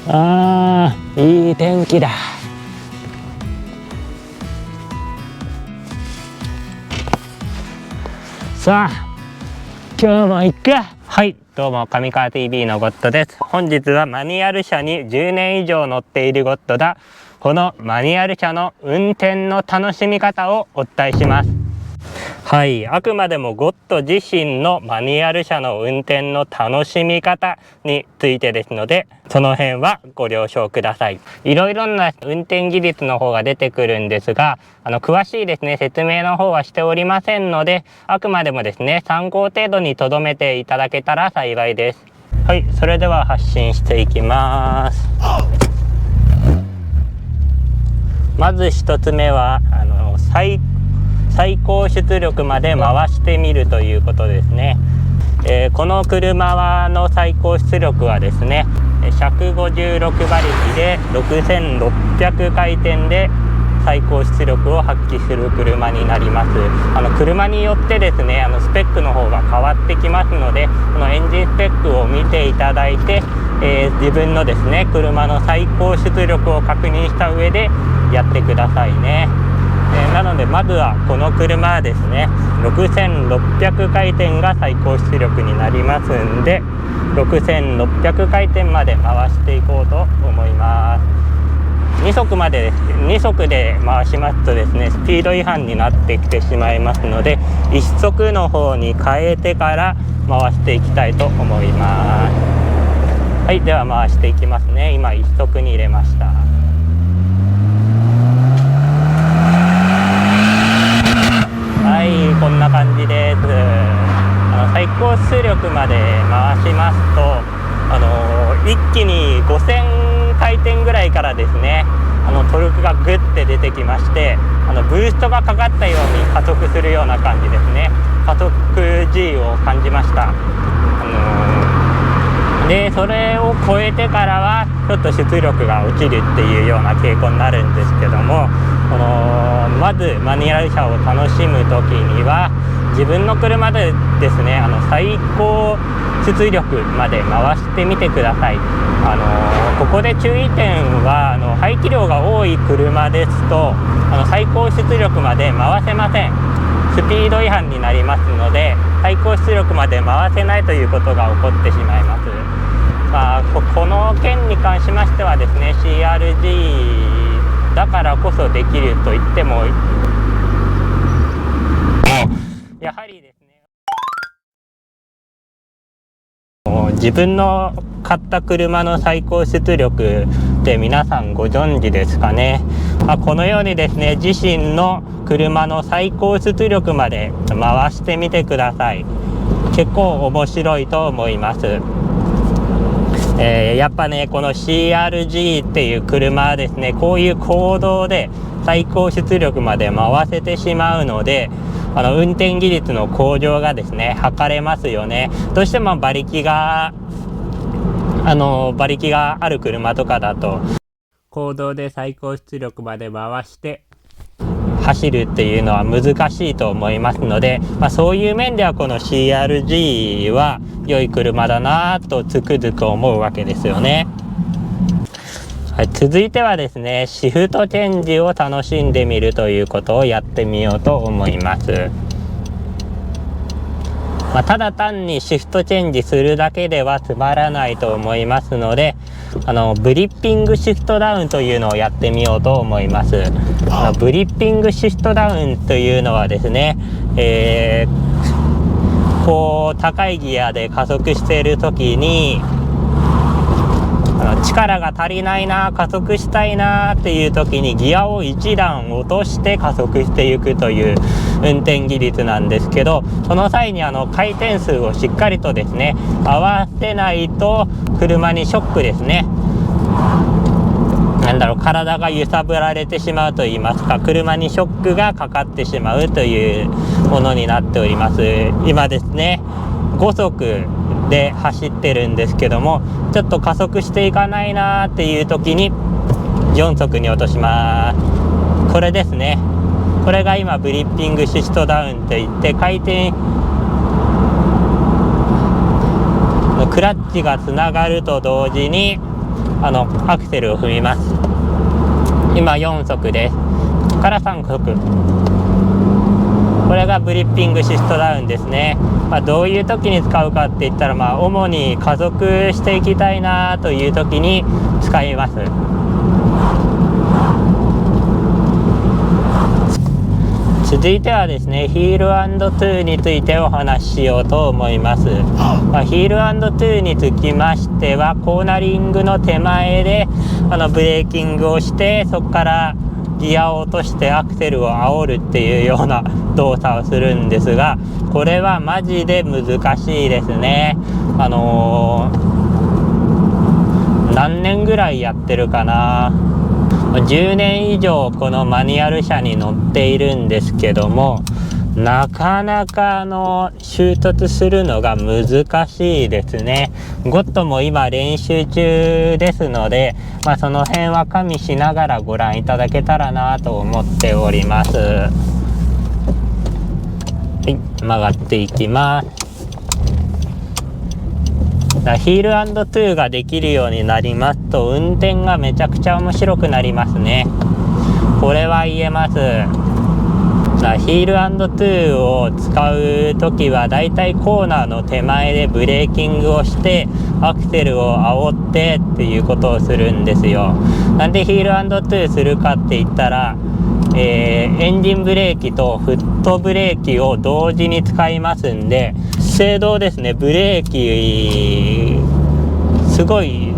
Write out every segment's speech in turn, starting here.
いい天気だ。さあ今日も行くか。はい、どうも上川 TV のゴッドです。本日はマニュアル車に10年以上乗っているゴッドだ。このマニュアル車の運転の楽しみ方をお伝えします。はい、あくまでもゴッド自身のマニュアル車の運転の楽しみ方についてですので、その辺はご了承ください。いろいろな運転技術の方が出てくるんですが、詳しいですね説明の方はしておりませんので、あくまでもですね参考程度に留めていただけたら幸いです。はい、それでは発進していきます。まず1つ目は最高出力まで回してみるということですね。この車の最高出力はですね156馬力で6600回転で最高出力を発揮する車になります。車によってですねスペックの方が変わってきますので、このエンジンスペックを見ていただいて、自分のですね車の最高出力を確認した上でやってくださいね。なのでまずはこの車はですね6600回転が最高出力になりますんで、6600回転まで回していこうと思います。2速で回しますとですねスピード違反になってきてしまいますので、1速の方に変えてから回していきたいと思います。はい、では回していきますね。今1速に入れました。はい、こんな感じです。最高出力まで回しますと一気に5000回転ぐらいからですねトルクがグッて出てきまして、ブーストがかかったように加速するような感じですね。加速 G を感じました。でそれを超えてからはちょっと出力が落ちるっていうような傾向になるんですけども、まずマニュアル車を楽しむ時には自分の車でですね最高出力まで回してみてください。ここで注意点は排気量が多い車ですと最高出力まで回せません。スピード違反になりますので最高出力まで回せないということが起こってしまいます。この件に関しましてはですね CRG だからこそできると言ってもやはりですね自分の買った車の最高出力って皆さんご存知ですかね。このようにですね自身の車の最高出力まで回してみてください。結構面白いと思います。やっぱねこの CRG っていう車はですねこういう公道で最高出力まで回せてしまうので運転技術の向上がですね図れますよね。どうしても馬力がある車とかだと公道で最高出力まで回して走るっていうのは難しいと思いますので、そういう面ではこの CRG は良い車だなとつくづく思うわけですよね。はい、続いてはですねシフトチェンジを楽しんでみるということをやってみようと思います。ただ単にシフトチェンジするだけではつまらないと思いますのでブリッピングシフトダウンというのをやってみようと思います。ブリッピングシフトダウンというのはですね、こう高いギアで加速している時に力が足りないな加速したいなっていう時にギアを1段落として加速していくという運転技術なんですけど、その際に回転数をしっかりとですね合わせないと車にショックですね体が揺さぶられてしまうといいますか車にショックがかかってしまうというものになっております。今ですね5速で走ってるんですけどもちょっと加速していかないなっていう時に4速に落とします。これですね。これが今ブリッピングシフトダウンといって回転クラッチがつながると同時にアクセルを踏みます。今4速です。ここから3速。これがブリッピングシフトダウンですね。どういう時に使うかって言ったら、主に加速していきたいなという時に使います。続いてはですね、ヒール&トゥーについてお話ししようと思います。ヒール&トゥーにつきましては、コーナリングの手前でブレーキングをして、そこからギアを落としてアクセルを煽るっていうような動作をするんですが、これはマジで難しいですね。何年ぐらいやってるかな、10年以上このマニュアル車に乗っているんですけども、なかなか習得するのが難しいですね。ゴッドも今練習中ですので、その辺は加味しながらご覧いただけたらなと思っております。はい、曲がっていきます。ヒール&トゥーができるようになりますと、運転がめちゃくちゃ面白くなりますね。これは言えます。ヒール&トゥーを使うときはだいたいコーナーの手前でブレーキングをしてアクセルを煽ってっていうことをするんですよ。なんでヒール&トゥーするかって言ったら、エンジンブレーキとフットブレーキを同時に使いますんで、制動ですね、ブレーキすごい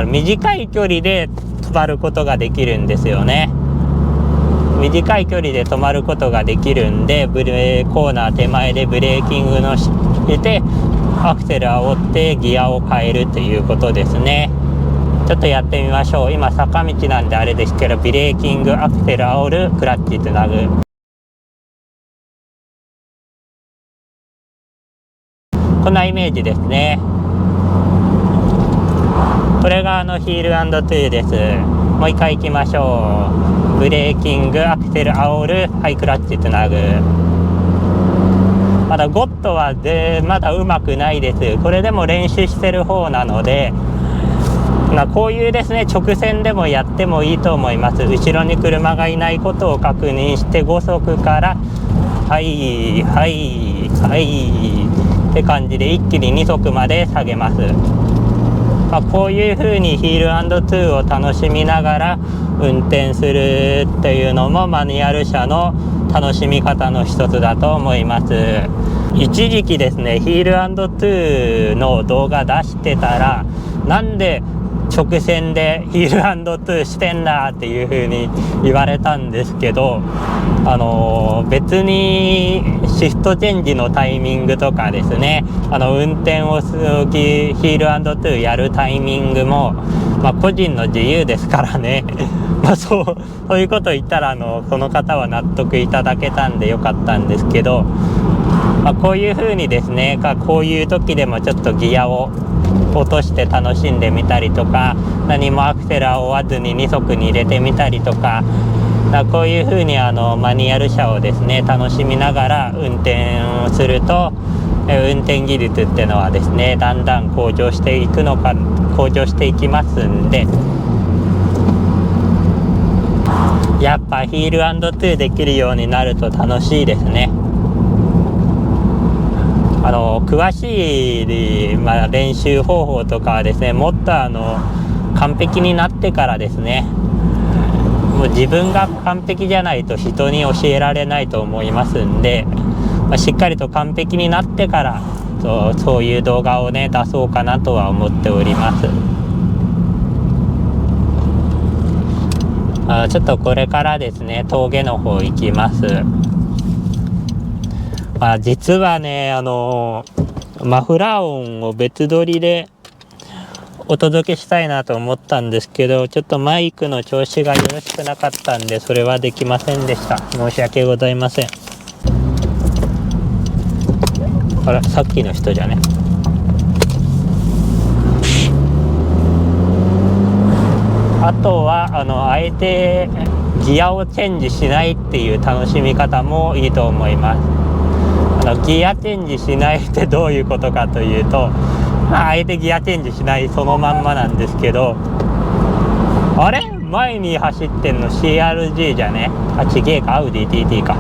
短い距離で止まることができるんですよね。短い距離で止まることができるんで、コーナー手前でブレーキングのしてアクセル煽ってギアを変えるということですね。ちょっとやってみましょう。今坂道なんであれですけど、ブレーキング、アクセル煽る、クラッチつなぐ、こんなイメージですね。これがヒール&トゥーです。もう一回いきましょう。ブレーキング、アクセル煽る、はい、クラッチつなぐ。まだゴッドはまだうまくないです。これでも練習してる方なので、こういうですね、直線でもやってもいいと思います。後ろに車がいないことを確認して5速からはいはいはいって感じで一気に2速まで下げます。こういう風にヒール&トゥーを楽しみながら運転するっていうのもマニュアル車の楽しみ方の一つだと思います。一時期ですね、ヒール&トゥーの動画出してたら、なんで直線でヒール&トゥーしてんだっていう風に言われたんですけど、別にシフトチェンジのタイミングとかですね、運転をするヒール&トゥーやるタイミングも、個人の自由ですからねそういうこと言ったらこの方は納得いただけたんでよかったんですけど、こういう風にですね、こういう時でもちょっとギアを落として楽しんでみたりとか、何もアクセルを追わずに2速に入れてみたりとか、こういう風にマニュアル車をですね楽しみながら運転をすると、運転技術っていうのはですねだんだん向上していきますんで、やっぱヒール&トゥーできるようになると楽しいですね。詳しい、練習方法とかはですね、もっと完璧になってからですね、もう自分が完璧じゃないと人に教えられないと思いますんで、しっかりと完璧になってからそういう動画をね出そうかなとは思っております。ちょっとこれからですね峠の方行きます。実はねマフラー音を別撮りでお届けしたいなと思ったんですけど、ちょっとマイクの調子がよろしくなかったんでそれはできませんでした。申し訳ございません。あら、さっきの人じゃね。あとはあえてギアをチェンジしないっていう楽しみ方もいいと思います。ギアチェンジしないってどういうことかというと、あえてギアチェンジしないそのまんまなんですけど、あれ前に走ってんの CRG じゃね、あちげえか、アウディ TT か。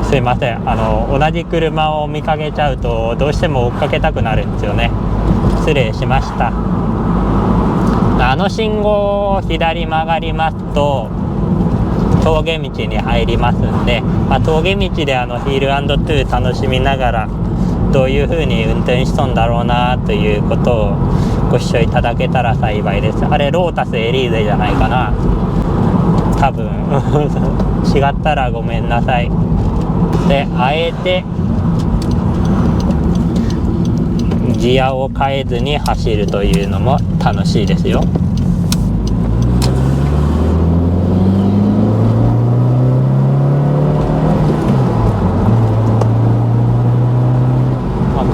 すいません、同じ車を見かけちゃうとどうしても追っかけたくなるんですよね。失礼しました。信号を左曲がりますと峠道に入りますんで、峠道でヒール&トゥー楽しみながらどういう風に運転しとんだろうなということをご視聴いただけたら幸いです。あれロータスエリーゼじゃないかな、多分違ったらごめんなさい。であえてギアを変えずに走るというのも楽しいですよ。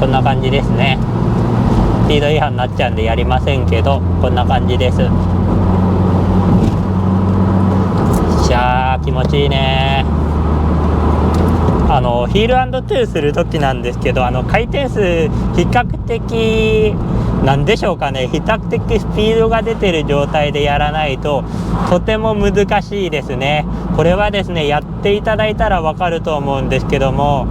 こんな感じですね。スピード違反になっちゃうんでやりませんけど、こんな感じです。しゃあ気持ちいいね。ヒール&トゥーする時なんですけど、回転数比較的なんでしょうかね、比較的スピードが出てる状態でやらないととても難しいですね。これはですね、やっていただいたらわかると思うんですけども、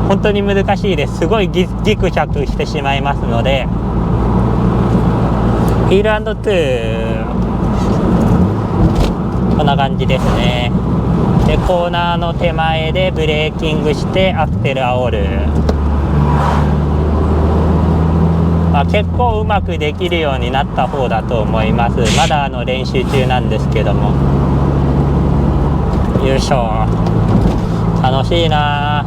本当に難しいです。すごいギクシャクしてしまいますので、ヒール&トゥーこんな感じですね。でコーナーの手前でブレーキングしてアクセル煽る、結構うまくできるようになった方だと思います。まだ練習中なんですけども。よいしょ、楽しいな。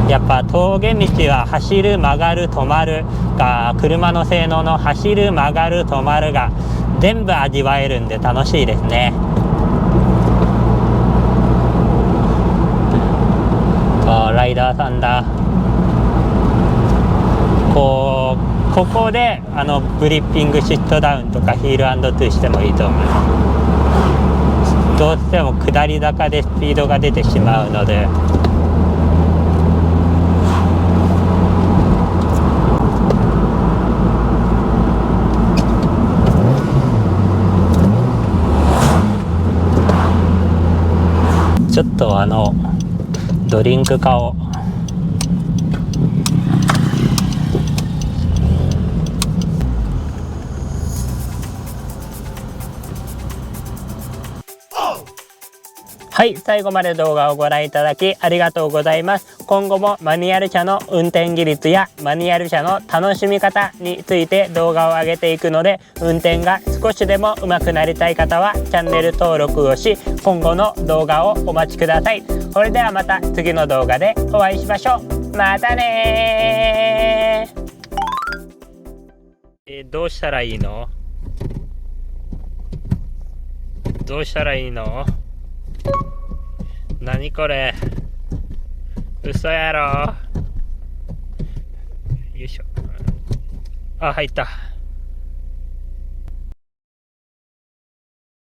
やっぱ峠道は走る曲がる止まるが、車の性能の走る曲がる止まるが全部味わえるんで楽しいですね。ライダーさんだ。ここでグリッピングシットダウンとかヒール&トゥーしてもいいと思います。どうしても下り坂でスピードが出てしまうので、ちょっとドリンク買おう。はい、最後まで動画をご覧いただきありがとうございます。今後もマニュアル車の運転技術やマニュアル車の楽しみ方について動画を上げていくので、運転が少しでも上手くなりたい方はチャンネル登録をし、今後の動画をお待ちください。それではまた次の動画でお会いしましょう。またねー。どうしたらいいの？どうしたらいいの？何これ、嘘やろ。よいしょ。あ、入った。